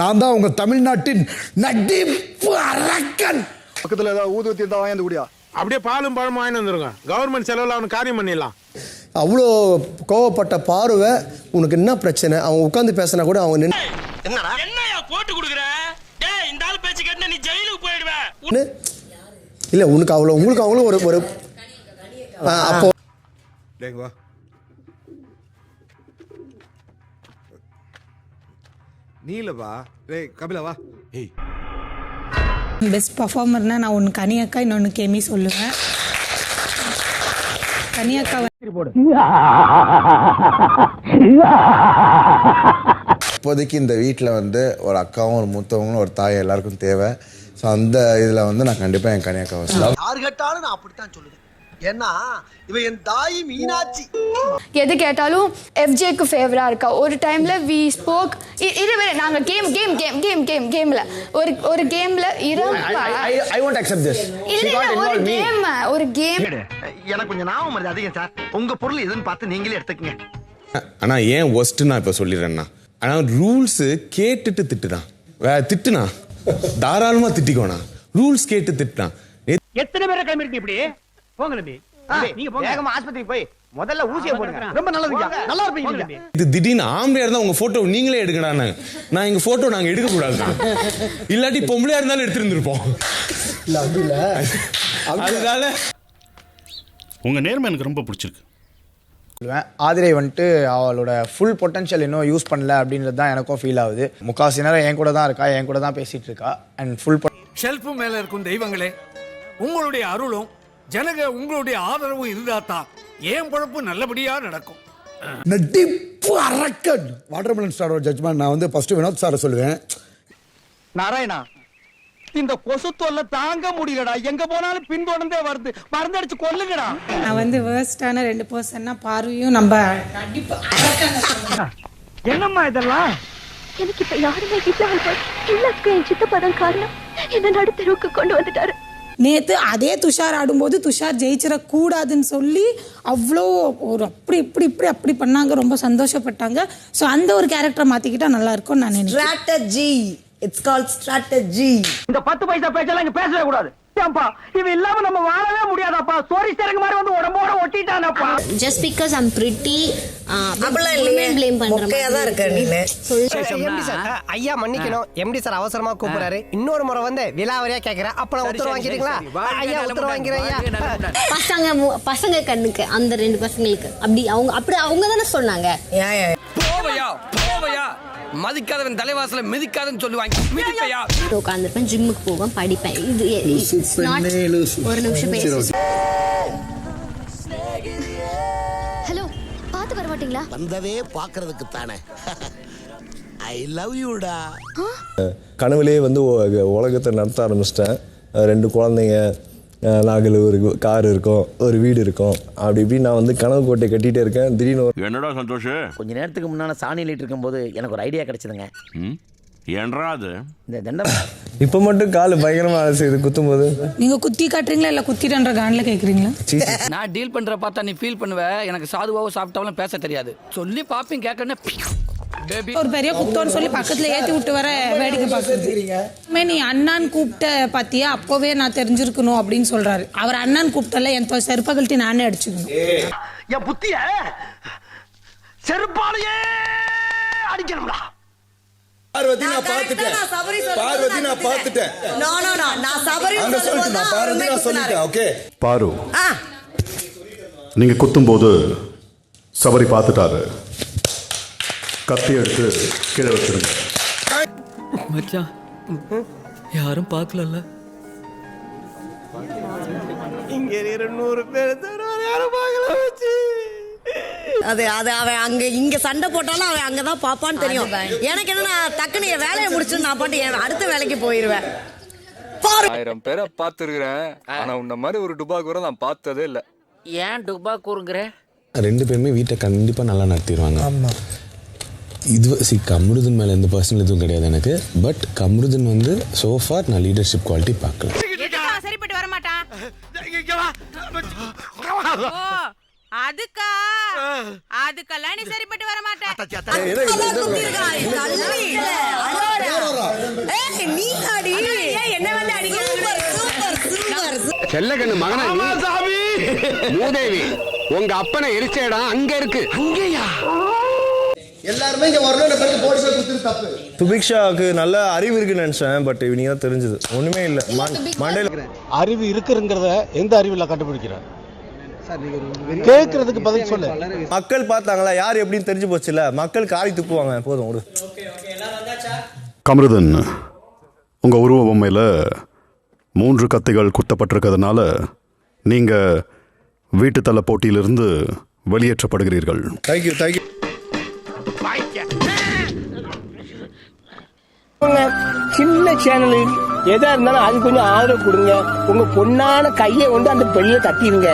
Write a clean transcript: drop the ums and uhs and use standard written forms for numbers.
நான் தான் உங்க தமிழ்நாட்டின் நடிப்பு அரக்கன். பக்கத்துல ஏதாவது ஊதுவத்தி இருந்தா வாங்கி குடியா. அப்படியே பாலும் பழமும் வாங்கி வந்துருங்க. கவர்மெண்ட் செலவில் அவனுக்கு காரியம் பண்ணிடலாம். அவ்வளோ கோவப்பட்ட பார்வை. உனக்கு என்ன பிரச்சனை? அவன் உட்காந்து பேசினா கூட அவங்க என்னையா போட்டு கொடுக்குற? டேய் இந்த ஆள் பேச்சு கேட்டா நீ ஜெயிலுக்கு போயிடுவ. இல்ல உனக்கு அவ்வளோ உங்களுக்கு அவ்வளோ ஒரு அப்போ டேய் வா. நீல வா. டேய் கபிலா வா. ஏய் பெஸ்ட் பர்ஃபார்மர்னா நான் ஒன்று கனியக்கா, இன்னொன்று கேமி சொல்லுவேன். கனியக்கா இப்போதைக்கு இந்த வீட்டில் வந்து ஒரு அக்காவும் ஒரு மூத்தவங்களும் ஒரு தாய் எல்லாருக்கும் தேவை. ஸோ அந்த இதில் வந்து நான் கண்டிப்பாக என் கனியக்காவை சொல்லுவேன். யார் கேட்டாலும் நான் அப்படித்தான் சொல்லுவேன். ஏன்னா இவன் என் தாய் மீனாட்சி. எது கேட்டாலும் எஃப்ஜேக்கு ஃபேவரா இருக்கா. ஒரு டைம்ல வி ஸ்போக் இதுவே நாங்க கேம்ல ஒரு கேம்ல ஐ வாண்ட் அக்செப்ட் திஸ். ஒரு கேம் எனக்கு கொஞ்சம் ஞாபகம் வருது அதிகம் சார். உங்க பொருள் எதுன்னு பார்த்து நீங்களே எடுத்துக்கங்க. ஆனா ஏன் ஒஸ்ட் நான் இப்ப சொல்லிடுறேன்னா, ஆனா ரூல்ஸ் கேட்டுட்டு திட்டுதான். திட்டுனா தாராளமா திட்டிக்கோனா. ரூல்ஸ் கேட்டு திட்டுனா எத்தனை பேரை கிளம்பிட்டு இப்படி போங்க நம்பி. நீங்க போங்க வேகமா ஆஸ்பத்திரிக்கு போய் முதல்ல ஊசியை போடுங்க. ரொம்ப நல்லதுங்க. நல்லா இருப்பீங்க. இது திடீர்னு ஆம்பளையா இருந்தா உங்க போட்டோ நீங்களே எடுக்கடான்னு. நான் எங்க போட்டோ நாங்க எடுக்க கூடாது. இல்லாட்டி பொம்பளையா இருந்தாலும் எடுத்திருந்திருப்போம். அதனால உங்க நேர்மை எனக்கு ரொம்ப பிடிச்சிருக்கு. ஆதிரை வந்துட்டு அவளோட ஃபுல் பொட்டன்ஷியல் இன்னும் யூஸ் பண்ணல அப்படின்றது தான் எனக்கும் ஃபீல் ஆகுது. முக்கால்வாசி நேரம் என் கூட தான் இருக்கா, என் கூட தான் பேசிட்டு இருக்கா. அண்ட் ஃபுல் ஷெல்ஃப் மேல இருக்கும் தெய்வங்களே, உங்களுடைய அருளும் ஜனங்க உங்களுடைய ஆதரவும் இருந்தாதான் ஏன் பொழப்பு நல்லபடியா நடக்கும். நடிப்பு அரக்கன். வாட்டர்மெலன் ஸ்டாரோட ஜட்ஜ்மெண்ட் நான் வந்து ஃபர்ஸ்ட் வினோத் சாரை சொல்லுவேன். நாராயணா, இந்த கொசு தொல்லை தாங்க முடியலடா. எங்க போனாலும் பின்தொடர்ந்தே வருது. மருந்தடிச்சு கொல்லுங்கடா. நான் வந்து வேர்ஸ்டான 2 பர்சன்னா பார்வையும் நம்ம நடிப்பு அரக்கன். என்னம்மா இதெல்லாம்? எனக்கு இப்ப யாருமே இல்ல. என் சித்தப்பதான் காரணம். என்ன நடுத்தருவுக்கு கொண்டு வந்துட்டாரு. நேற்று அதே துஷார் ஆடும்போது துஷார் ஜெயிச்சிடக்கூடாதுன்னு சொல்லி அவ்வளோ ஒரு அப்படி பண்ணாங்க. ரொம்ப சந்தோஷப்பட்டாங்க. ஸோ அந்த ஒரு கேரக்டரை மாற்றிக்கிட்டா நல்லா இருக்கும்னு நான் நினைக்கிறேன். ஸ்ட்ராட்டஜி. It's called strategy. இந்த 10 பைசா பேச்செல்லாம் இங்க பேசவே கூடாது. இவன் இல்லாம நம்ம வாழவே முடியாதாப்பா. சோரி ஸ்டேரிங் மாதிரி வந்து உடம்போட ஒட்டிட்டானப்பா. Just because I'm pretty blame ஐயா மன்னிக்கணும். எம்டி சார் அவசரமா கூப்பிடுறாரு. இன்னொரு முறை வந்து விலாவரியா கேக்குறேன். அப்ப உத்தரவு வாங்கிட்டீங்களா? ஐயா உத்தரவு வாங்கிறேன். பசங்க கண்ணுக்கு அந்த 2 பசங்களுக்கு அப்படி அவங்க தானே சொன்னாங்க. போவையா மதிக்காதவன் தலைவாசல மிதிக்காதன்னு சொல்லுவாங்க. மிதிப்பையா உட்காந்துருப்பேன், ஜிம்முக்கு போவேன், படிப்பேன். இது ஒரு நிமிஷம் பேச. ஹலோ, பாத்து வர மாட்டீங்களா? வந்தவே பாக்குறதுக்கு தானே. I love யூடா. கனவுலேயே வந்து உலகத்தை நடத்த ஆரம்பிச்சிட்டேன். 2 குழந்தைங்க, நாங்கள் ஒரு கார் இருக்கும், ஒரு வீடு இருக்கும். அப்படி இப்படி நான் வந்து கனவு கோட்டை கட்டிகிட்டே இருக்கேன். திடீர்னு என்னடா சந்தோஷம்? கொஞ்ச நேரத்துக்கு முன்னால சாணி லிட்டு இருக்கும்போது எனக்கு ஒரு ஐடியா கிடைச்சதுங்க. ஏன்றா அது? இந்த தண்டம் இப்போ மட்டும் கால் பயங்கரமாக வேலை செய்யுது குத்தும் போது. நீங்க குத்தி காட்டுறீங்களா இல்ல குத்திட்டன்ற கான்ல கேக்குறீங்களா? நான் டீல் பண்ற பார்த்தா நீ ஃபீல் பண்ணுவ. எனக்கு சாதுவாவும் சாப்பிட்டாலும் பேச தெரியாது. சொல்லி பாப்பேன் கேட்கணும். ஒரு பெரிய குத்தோன்னு சொல்லி பக்கத்துல ஏத்தி விட்டு வர வேடிக்கை பார்க்குறீங்க. நீ அண்ணான் கூப்பிட்ட பாத்தியா, அப்பவே நான் தெரிஞ்சிருக்கணும் அப்படின்னு சொல்றாரு. அவர் அண்ணான் கூப்பிட்டல என் செருப்பகல்ட்டி நானே அடிச்சுக்கணும். என் புத்திய செருப்பாலேயே அடிக்கணும்டா. பார்வதி நான் பார்த்துட்டேன். பார்வதி நான் பார்த்துட்டேன். நான் சபரி நான் சொல்லிட்டேன். ஓகே பாரு, நீங்க குத்தும்போது சபரி பார்த்துட்டாரு. கத்தி எடுத்து கீழே வச்சிருங்க. மச்சான், யாரும் பார்க்கலல்ல. இங்க 200 பேர் யாரும் பார்க்கல. அது அவன் அங்க இங்க சண்டை போட்டாலும் அவன் அங்கதான் பாப்பான்னு தெரியும். எனக்கு என்ன, டக்குனு என் வேலையை முடிச்சு நான் பாட்டு என் அடுத்த வேலைக்கு போயிருவேன். 1000 பேரை பார்த்துருக்கிறேன். ஆனா உன்ன மாதிரி ஒரு டுபாக்கூரை நான் பார்த்ததே இல்லை. ஏன் டுபாக்கூருங்கிற? 2 பேருமே வீட்டை கண்டிப்பா நல்லா நடத்திடுவாங்க. இது கமருதன் மேல எந்த பர்சனல் எதுவும் கிடையாது எனக்கு. பட் கமருதன் வந்து சோஃபார் நான் லீடர்ஷிப் குவாலிட்டி பார்க்கல. சரிப்பட்டு வர மாட்டான். அதுக்கா அதுக்கெல்லாம் நீ சரிப்பட்டு வர மாட்டேன். செல்லகண்ணு மகனா மூதேவி உங்க அப்பனை எரிச்ச இடம் அங்க இருக்கு. அங்கேயா? எல்லாருமே இங்க வரணும் போலீஸ்ல குத்துறது தப்பு. சுபிக்ஷாவுக்கு நல்ல அறிவு இருக்குன்னு நினைச்சேன், பட் இவனிங்க தான் தெரிஞ்சது ஒண்ணுமே இல்லை. மண்டையில அறிவு இருக்குங்கிறத எந்த அறிவுல கண்டுபிடிக்கிறார்? கேட்கறதுக்கு பதில் சொல்லு. மக்கள் பார்த்தாங்களா யார் எப்படின்னு தெரிஞ்சு போச்சுல, மக்கள் காரி துப்புவாங்க. போதும் ஒரு கமருதன், உங்க உருவ பொம்மையில 3 கத்திகள் குத்தப்பட்டிருக்கிறதுனால நீங்க வீட்டு தள்ள போட்டியிலிருந்து வெளியேற்றப்படுகிறீர்கள். Thank you thank you. சின்ன சேனல் எதா இருந்தாலும் அது கொஞ்சம் ஆதரவு கொடுங்க. உங்க பொண்ணான கையை வந்து அந்த பெரிய தட்டிடுங்க.